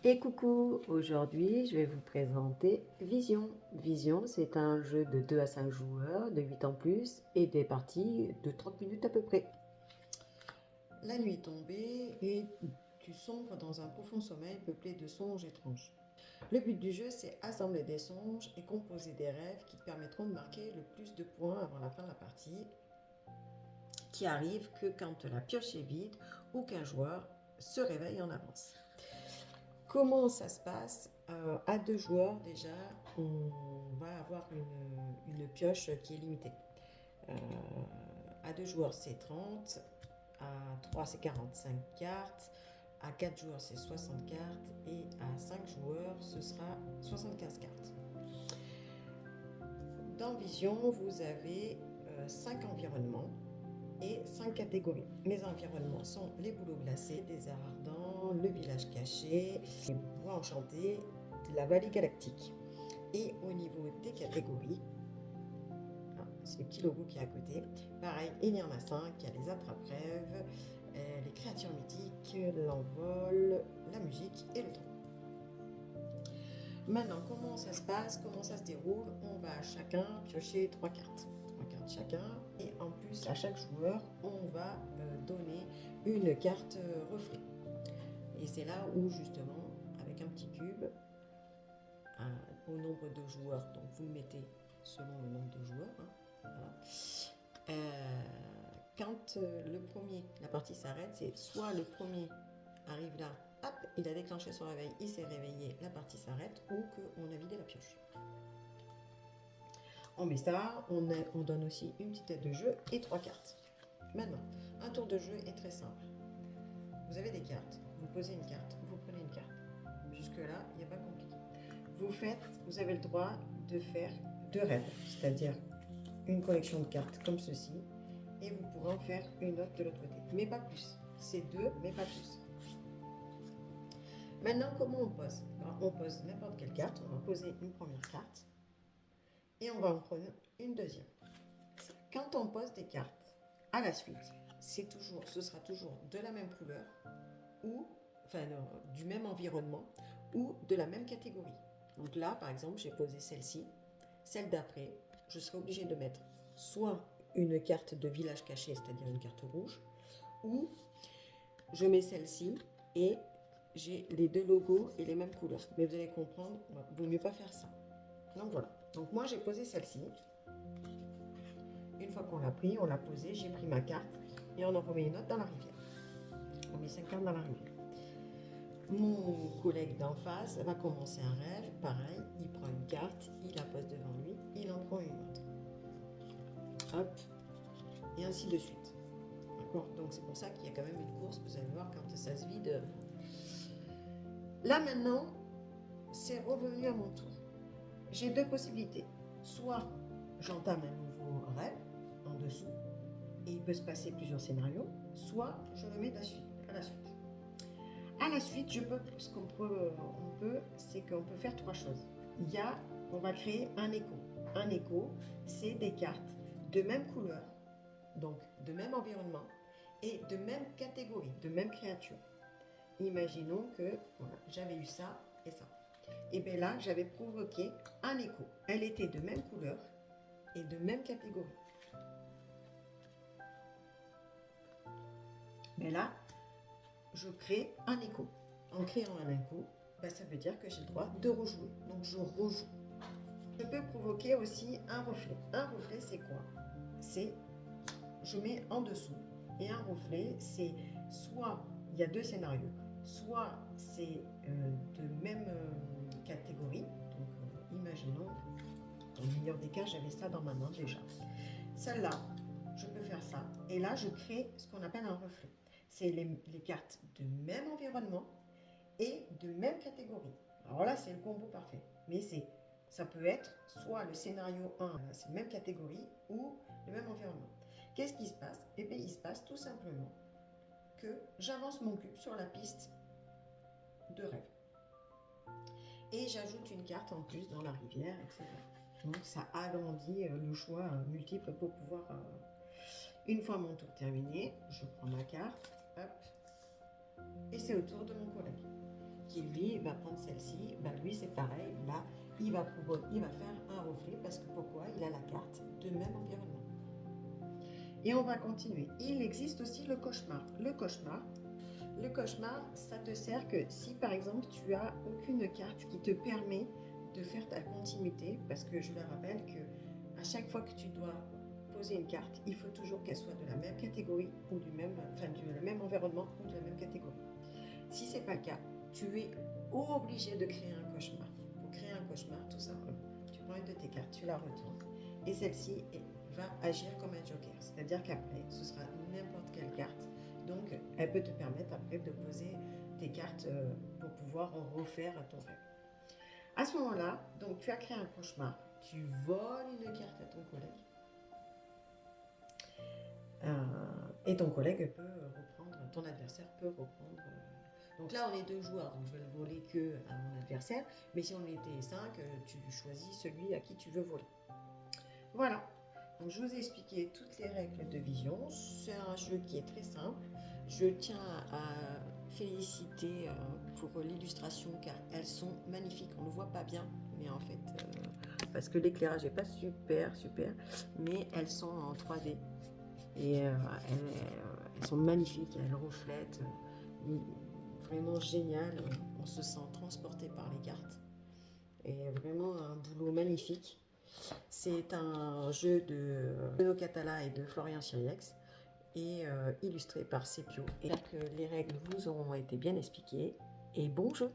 Et coucou, aujourd'hui je vais vous présenter Vision. Vision, c'est un jeu de 2 à 5 joueurs, de 8 ans plus, et des parties de 30 minutes à peu près. La nuit est tombée et tu sombres dans un profond sommeil peuplé de songes étranges. Le but du jeu, c'est assembler des songes et composer des rêves qui te permettront de marquer le plus de points avant la fin de la partie, qui arrive que quand la pioche est vide ou qu'un joueur se réveille en avance. Comment ça se passe? À deux joueurs, déjà, on va avoir une pioche qui est limitée. Euh, à deux joueurs, c'est 30. À 3, c'est 45 cartes. À 4 joueurs, c'est 60 cartes. Et à 5 joueurs, ce sera 75 cartes. Dans Vision, vous avez 5 environnements et 5 catégories. Les environnements sont les bouleaux glacés, des arts ardents, le village caché, les bois enchantés, la vallée galactique. Et au niveau des catégories, c'est le petit logo qui est à côté. Pareil, il y en a 5, il y a les attrape-rêves, les créatures mythiques, l'envol, la musique et le temps. Maintenant, comment ça se passe, comment ça se déroule? On va chacun piocher 3 cartes. 3 cartes chacun. Et en plus, à chaque joueur, on va donner une carte reflet. Et c'est là où, justement, avec un petit cube, au nombre de joueurs, donc vous le mettez selon le nombre de joueurs, voilà. Quand le premier, la partie s'arrête, c'est soit le premier arrive là, hop, il a déclenché son réveil, il s'est réveillé, la partie s'arrête, ou qu'on a vidé la pioche. On met ça, on donne aussi une petite tête de jeu et 3 cartes. Maintenant, un tour de jeu est très simple. Vous avez des cartes, vous posez une carte, vous prenez une carte. Jusque-là, il n'y a pas compliqué. Vous avez le droit de faire 2 rêves, c'est-à-dire une collection de cartes comme ceci, et vous pourrez en faire une autre de l'autre côté, mais pas plus. C'est 2, mais pas plus. Maintenant, comment on pose? On pose n'importe quelle carte, on va poser une première carte, et on va en prendre une deuxième. Quand on pose des cartes à la suite, ce sera toujours de la même couleur, ou du même environnement, ou de la même catégorie. Donc là, par exemple, j'ai posé celle-ci. Celle d'après, je serai obligée de mettre soit une carte de village caché, c'est-à-dire une carte rouge, ou je mets celle-ci et j'ai les deux logos et les mêmes couleurs. Mais vous allez comprendre, il vaut mieux pas faire ça. Donc voilà. Donc moi, j'ai posé celle-ci. Une fois qu'on l'a pris, on l'a posée, j'ai pris ma carte et on en remet une autre dans la rivière. On met 5 cartes dans la rivière. Mon collègue d'en face va commencer un rêve, pareil, il prend une carte, il la pose devant lui, il en prend une autre. Hop, et ainsi de suite. D'accord? Donc c'est pour ça qu'il y a quand même une course, vous allez voir quand ça se vide. Là maintenant, c'est revenu à mon tour. J'ai 2 possibilités. Soit j'entame un nouveau rêve en dessous, et il peut se passer plusieurs scénarios, soit je le mets à la suite. À la suite, ce qu'on peut, c'est qu'on peut faire 3 choses. On va créer un écho. Un écho, c'est des cartes de même couleur, donc de même environnement, et de même catégorie, de même créature. Imaginons que voilà, j'avais eu ça et ça. Et bien là, j'avais provoqué un écho. Elle était de même couleur et de même catégorie. Mais là, je crée un écho. En créant un écho, ça veut dire que j'ai le droit de rejouer. Donc je rejoue. Je peux provoquer aussi un reflet. Un reflet, c'est quoi? C'est, je mets en dessous. Et un reflet, c'est soit, il y a 2 scénarios. Soit c'est de même catégorie. Donc imaginons, dans le meilleur des cas, j'avais ça dans ma main déjà. Celle-là, je peux faire ça. Et là, je crée ce qu'on appelle un reflet. C'est les cartes de même environnement et de même catégorie. Alors là, c'est le combo parfait. Mais ça peut être soit le scénario 1, c'est la même catégorie, ou le même environnement. Qu'est-ce qui se passe? Eh bien, il se passe tout simplement que j'avance mon cube sur la piste de rêve. Et j'ajoute une carte en plus dans la rivière, etc. Donc ça agrandit le choix multiple pour pouvoir... Une fois mon tour terminé, je prends ma carte, hop, et c'est au tour de mon collègue, qu'il vit, va prendre celle-ci, bah, lui c'est pareil, là il va faire un reflet parce que pourquoi? Il a la carte de même environnement. Et on va continuer. Il existe aussi le cauchemar. Le cauchemar, ça te sert que si par exemple tu as aucune carte qui te permet de faire ta continuité, parce que je le rappelle que à chaque fois que tu dois poser une carte, il faut toujours qu'elle soit de la même catégorie ou du même environnement ou de la même catégorie. Si c'est pas le cas, tu es obligé de créer un cauchemar. Pour créer un cauchemar, tout simplement, tu prends une de tes cartes, tu la retournes et celle-ci va agir comme un joker. C'est-à-dire qu'après, ce sera n'importe quelle carte. Donc, elle peut te permettre après de poser tes cartes pour pouvoir refaire ton rêve. À ce moment-là, donc tu as créé un cauchemar, tu voles une carte à ton collègue et ton collègue peut reprendre, ton adversaire peut reprendre. Donc là, on est 2 joueurs, donc je vais le voler que à mon adversaire. Mais si on était 5, tu choisis celui à qui tu veux voler. Voilà. Donc je vous ai expliqué toutes les règles de vision. C'est un jeu qui est très simple. Je tiens à féliciter pour l'illustration car elles sont magnifiques. On ne voit pas bien, mais en fait, parce que l'éclairage n'est pas super, mais elles sont en 3D. Et elles sont magnifiques, elles reflètent. Vraiment génial, on se sent transporté par les cartes. Et vraiment un boulot magnifique. C'est un jeu de Bruno Catala et de Florian Chiriex et illustré par Sepio. Et que les règles vous auront été bien expliquées. Et bon jeu!